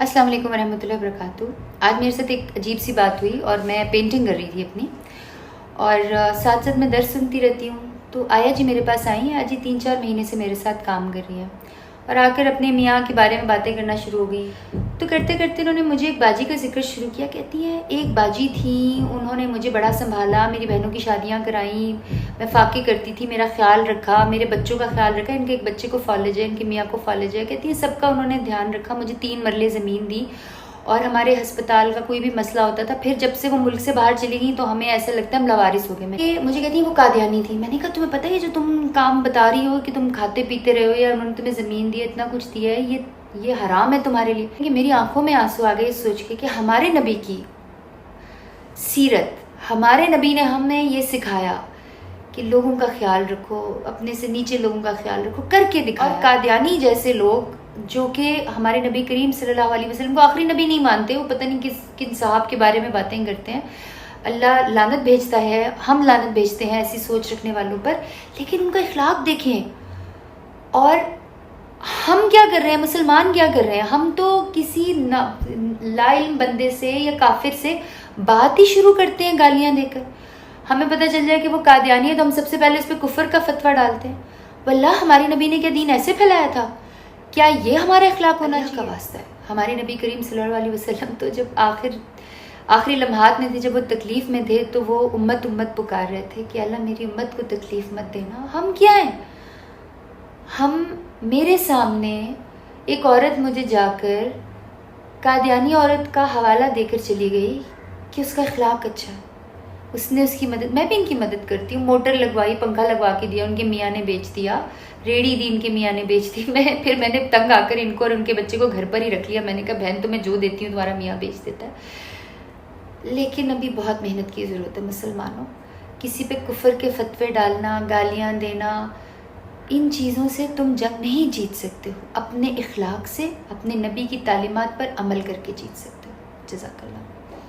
अस्सलाम वालेकुम रहमतुल्लाहि वबरकातुहू। आज मेरे साथ एक अजीब सी बात हुई और मैं पेंटिंग कर रही थी अपनी, और साथ साथ मैं दर्स सुनती रहती हूँ। तो आया जी मेरे पास आई हैं, आज ही 3-4 महीने से मेरे साथ काम कर रही हैं और आकर अपने मियाँ के बारे में बातें करना शुरू हो गई। तो करते करते उन्होंने मुझे एक बाजी का जिक्र शुरू किया। कहती हैं एक बाजी थी, उन्होंने मुझे बड़ा संभाला, मेरी बहनों की शादियाँ कराई, मैं फाके करती थी, मेरा ख्याल रखा, मेरे बच्चों का ख्याल रखा। इनके एक बच्चे को फॉलेज है, इनकी मियाँ को फॉलेज है। कहती हैं सबका उन्होंने ध्यान रखा, मुझे 3 मरले ज़मीन दी और हमारे अस्पताल का कोई भी मसला होता था, फिर जब से वो मुल्क से बाहर चली गई तो हमें ऐसा लगता है हम लवारिस हो गए। मुझे कहती है वो कादियानी थी। मैंने कहा तुम्हें पता है जो तुम काम बता रही हो कि तुम खाते पीते रहे हो या उन्होंने तुम्हें ज़मीन दी, इतना कुछ दिया है, ये हराम है तुम्हारे लिए। कि मेरी आंखों में आंसू आ गए सोच के कि हमारे नबी की सीरत, हमारे नबी ने हमें ये सिखाया कि लोगों का ख्याल रखो, अपने से नीचे लोगों का ख्याल रखो, करके दिखाया। और कादियानी जैसे लोग जो कि हमारे नबी करीम सल्लल्लाहु अलैहि वसल्लम को आखिरी नबी नहीं मानते, वो पता नहीं किन साहब के बारे में बातें करते हैं। अल्लाह लानत भेजता है, हम लानत भेजते हैं ऐसी सोच रखने वालों पर। लेकिन उनका इखलाक देखें। और हम क्या कर रहे हैं, मुसलमान क्या कर रहे हैं? हम तो किसी लाइल्म बंदे से या काफिर से बात ही शुरू करते हैं गालियां देकर। हमें पता चल जाए कि वो कादियानी है तो हम सबसे पहले उस पर कुफर का फतवा डालते हैं। वल्लाह हमारे नबी ने क्या दीन ऐसे फैलाया था? क्या ये हमारा इखलाक होना चाहिए? का वास्ता है। हमारे नबी करीम सल्लल्लाहु अलैहि वसल्लम तो जब आखिरी लम्हात में थे, जब वो तकलीफ में थे, तो वो उम्मत पुकार रहे थे कि अल्लाह मेरी उम्मत को तकलीफ मत देना। हम क्या हैं? मेरे सामने एक औरत मुझे जाकर कादियानी औरत का हवाला देकर चली गई कि उसका इखलाक अच्छा है, उसने उसकी मदद, मैं भी इनकी मदद करती हूँ। मोटर लगवाई, पंखा लगवा के दिया, उनके मियाँ ने बेच दिया, रेड़ी दी, इनके मियाँ ने बेच दी। फिर मैंने तंग आकर इनको और उनके बच्चे को घर पर ही रख लिया। मैंने कहा बहन तुम्हें जो देती हूँ तुम्हारा मियाँ बेच देता है। लेकिन अभी बहुत मेहनत की ज़रूरत है मुसलमानों। किसी पे कुफर के फतवे डालना, गालियाँ देना, इन चीज़ों से तुम जंग नहीं जीत सकते हो। अपने इखलाक से, अपने नबी की तालीमात पर अमल करके जीत सकते हो। जज़ाकल्लाह।